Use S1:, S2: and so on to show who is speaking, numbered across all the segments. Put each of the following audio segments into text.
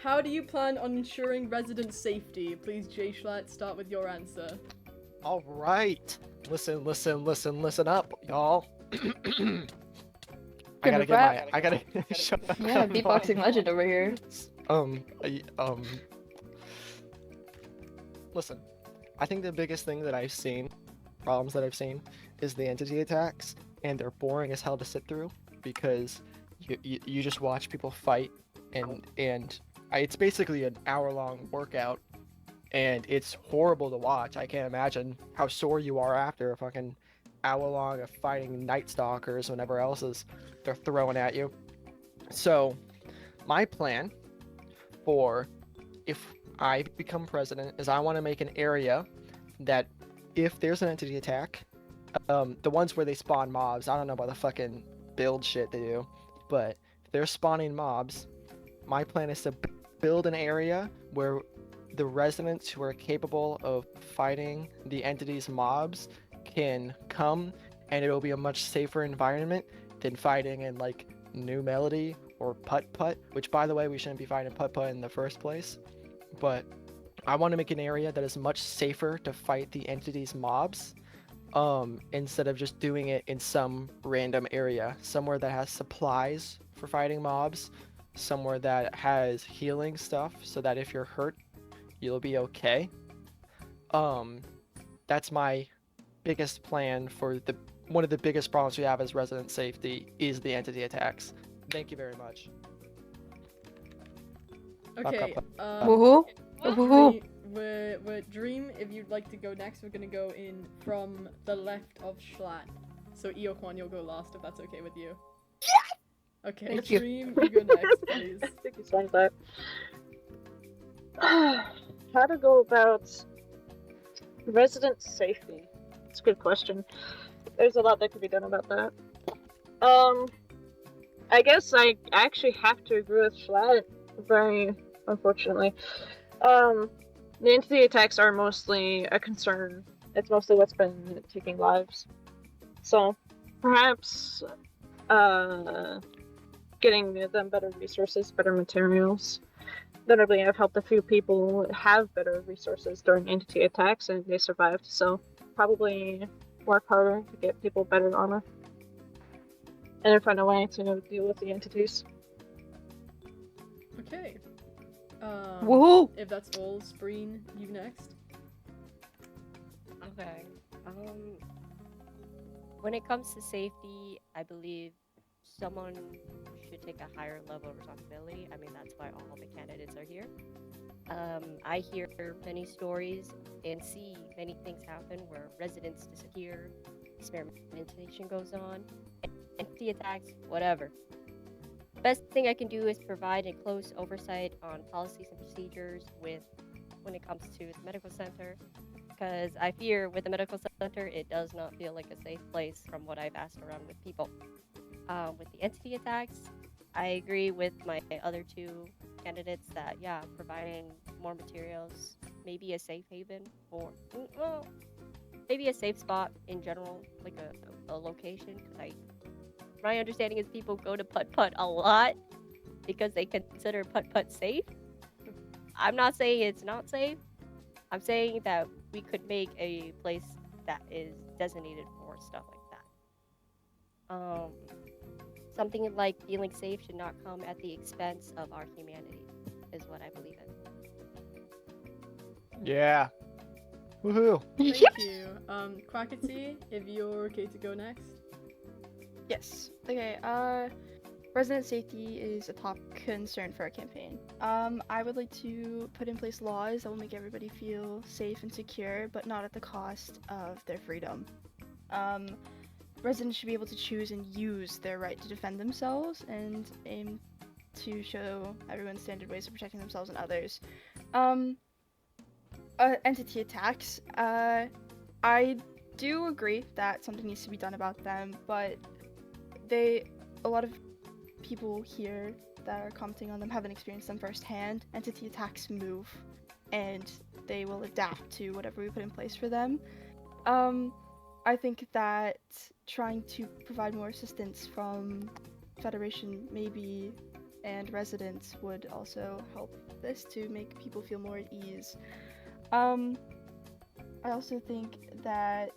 S1: how do you plan on ensuring resident safety? Please, Jay Schlatt, start with your answer.
S2: All right. Listen up, y'all. I gotta get my. I gotta. Shut
S3: Yeah,
S2: up.
S3: beatboxing legend over here.
S2: Listen, I think the biggest thing that I've seen, problems that I've seen, is the entity attacks, and they're boring as hell to sit through because you just watch people fight, and it's basically an hour-long workout, and it's horrible to watch. I can't imagine how sore you are after a fucking hour-long of fighting Night Stalkers, whatever else is they're throwing at you. So, my plan for if I become president is I want to make an area that if there's an entity attack, the ones where they spawn mobs, I don't know about the fucking build shit they do, but if they're spawning mobs, my plan is to build an area where the residents who are capable of fighting the entity's mobs can come, and it'll be a much safer environment than fighting in like New Melody or Putt Putt, which by the way, we shouldn't be fighting Putt Putt in the first place. But I want to make an area that is much safer to fight the entity's mobs, instead of just doing it in some random area, somewhere that has supplies for fighting mobs, somewhere that has healing stuff so that if you're hurt, you'll be okay. That's my biggest plan for one of the biggest problems we have as resident safety is the entity attacks. Thank you very much.
S1: Okay.
S3: Woohoo! Woohoo!
S1: We're Dream. If you'd like to go next, we're gonna go in from the left of Schlatt. So Eoquan, you'll go last if that's okay with you. Okay,
S3: Thank you.
S1: Dream, you go next, please.
S4: Thank you so much. How to go about resident safety? It's a good question. There's a lot that could be done about that. I guess I actually have to agree with Schlatt, very unfortunately. The entity attacks are mostly a concern. It's mostly what's been taking lives. So, perhaps, getting them better resources, better materials. Notably, I've helped a few people have better resources during entity attacks and they survived, so probably work harder to get people better armor. And then find a way to deal with the entities.
S1: Okay.
S3: Woohoo!
S1: If that's all, Spreen, you next.
S5: Okay. When it comes to safety, I believe someone should take a higher level of responsibility. I mean, that's why all the candidates are here. I hear many stories and see many things happen where residents disappear, experimentation goes on, entity attacks, whatever. Best thing I can do is provide a close oversight on policies and procedures when it comes to the medical center, because I fear with the medical center it does not feel like a safe place from what I've asked around with people. With the entity attacks, I agree with my other two candidates that yeah, providing more materials, maybe a safe haven for maybe a safe spot in general, like a location, because my understanding is people go to Putt Putt a lot because they consider Putt Putt safe. I'm not saying it's not safe. I'm saying that we could make a place that is designated for stuff like that. Something like feeling safe should not come at the expense of our humanity, is what I believe in.
S2: Yeah. Woohoo!
S1: Thank you. Quackity, if you're okay to go next.
S6: Yes. Okay, resident safety is a top concern for our campaign. I would like to put in place laws that will make everybody feel safe and secure, but not at the cost of their freedom. Residents should be able to choose and use their right to defend themselves and aim to show everyone standard ways of protecting themselves and others. Entity attacks. I do agree that something needs to be done about them, but a lot of people here that are commenting on them haven't experienced them firsthand. Entity attacks move, and they will adapt to whatever we put in place for them. I think that trying to provide more assistance from Federation may be and residents would also help this to make people feel more at ease. I also think that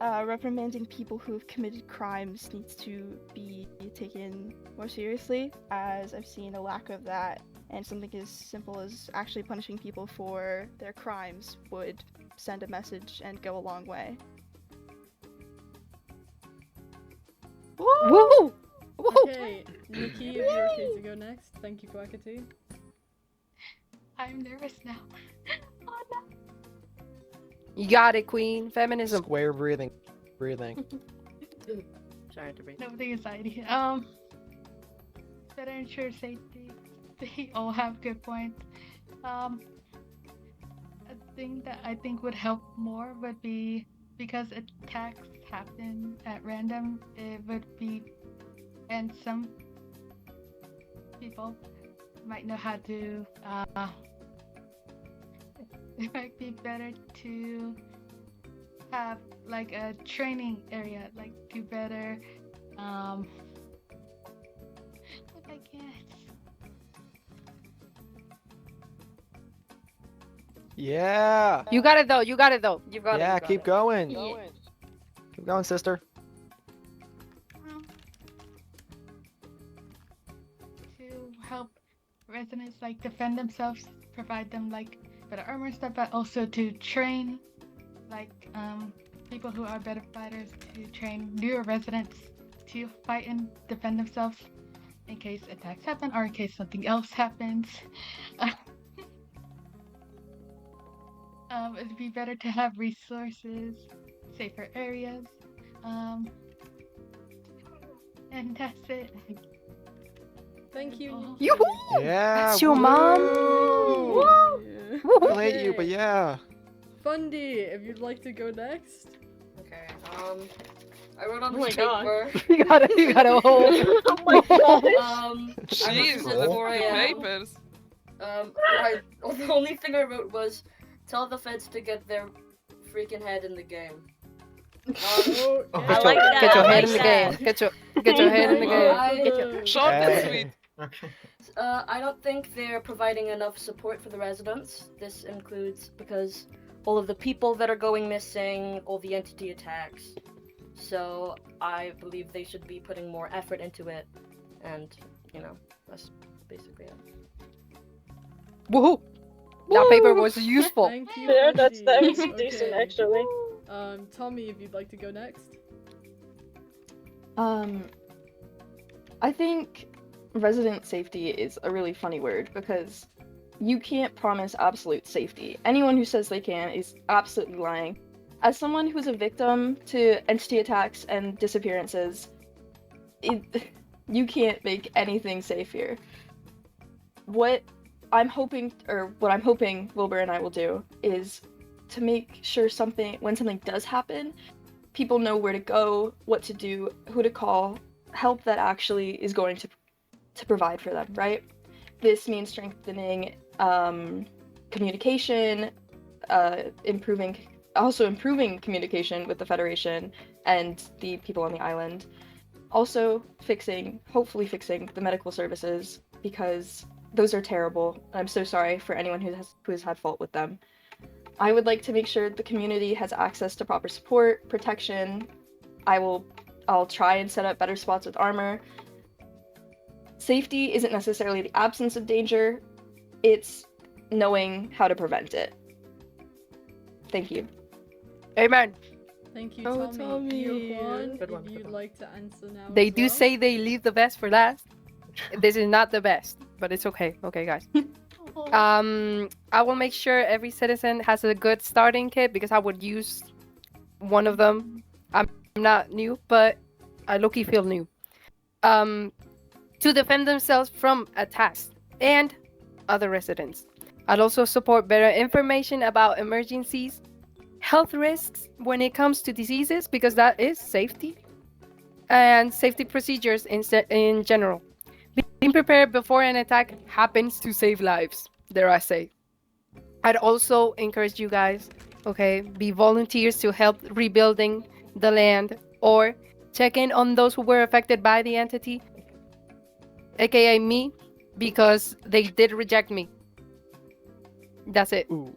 S6: reprimanding people who have committed crimes needs to be taken more seriously, as I've seen a lack of that, and something as simple as actually punishing people for their crimes would send a message and go a long way.
S3: Woo! Woo!
S1: Okay, Nikki, if you're okay to go next. Thank you, Quackatoo.
S7: I'm nervous now. Oh no.
S3: You got it, Queen. Feminism.
S2: Square breathing. Breathing.
S5: Sorry to breathe.
S7: No, the anxiety. Better ensure safety. They all have good points. A thing that I think would help more would be, because attacks happen at random, it would be, and some people might know how to, it might be better to have like a training area, like do better, if I can't.
S2: Yeah.
S3: You got it though. You got it though.
S6: You've got
S2: Yeah,
S6: it.
S2: keep going.
S6: Yeah.
S2: Keep going, sister.
S7: To help residents like defend themselves, provide them like better armor and stuff, but also to train like people who are better fighters, to train newer residents to fight and defend themselves in case attacks happen or in case something else happens. It'd be better to have resources, safer areas, and that's it.
S1: Thank you.
S7: Oh.
S1: Nikki.
S3: Yoo-hoo!
S2: Yeah.
S3: That's your mom.
S2: woo!
S1: Yeah.
S3: Woo!
S2: I hate you, but yeah.
S1: Fundy, if you'd like to go next.
S8: Okay, I wrote on
S6: Oh my
S8: this
S6: God.
S8: paper.
S3: You got a whole.
S4: Oh my god.
S8: I wrote this
S9: Jeez,
S8: at 4
S9: the
S8: a.m.
S9: papers.
S8: The only thing I wrote was, tell the feds to get their freaking head in the game.
S1: Oh,
S2: Oh,
S1: yeah.
S5: I like that.
S3: Get your
S5: I
S3: head
S5: like
S3: in the
S5: that.
S3: game. Get your head in the game.
S9: Short and
S2: Hey.
S9: sweet.
S10: Okay.
S8: I don't think they're providing enough support for the residents. This includes because all of the people that are going missing, all the entity attacks. So I believe they should be putting more effort into it, and that's basically it.
S3: Woohoo! That paper was useful.
S1: Thank you.
S4: Yeah, that
S1: Fundy.
S4: was decent
S1: Okay.
S4: actually.
S1: Tommy, if you'd like to go next.
S6: I think resident safety is a really funny word because you can't promise absolute safety. Anyone who says they can is absolutely lying. As someone who's a victim to entity attacks and disappearances, you can't make anything safe here. What I'm hoping Wilbur and I will do is to make sure when something does happen, people know where to go, what to do, who to call, help that actually is going to provide for them, right? This means strengthening communication, improving communication with the Federation and the people on the island. Also hopefully fixing the medical services, because those are terrible. I'm so sorry for anyone who has had fault with them. I would like to make sure the community has access to proper support, protection. I'll try and set up better spots with armor. Safety isn't necessarily the absence of danger, it's knowing how to prevent it. Thank you.
S3: Amen.
S1: Thank you,
S3: Oh,
S1: Tommy.
S3: Tommy.
S1: Ioquan,
S2: Good one,
S1: if
S2: good
S1: you'd
S2: one.
S1: like to answer now.
S3: They
S1: as
S3: do
S1: well.
S3: say they leave the best for last. This is not the best, but it's okay. Okay, guys. I will make sure every citizen has a good starting kit because I would use one of them. I'm not new, but I low-key feel new. To defend themselves from attacks and other residents. I'd also support better information about emergencies, health risks when it comes to diseases, because that is safety, and safety procedures in general. Being prepared before an attack happens to save lives, dare I say. I'd also encourage you guys, okay, be volunteers to help rebuilding the land or check in on those who were affected by the entity. aka me, because they did reject me. That's it.
S2: Ooh,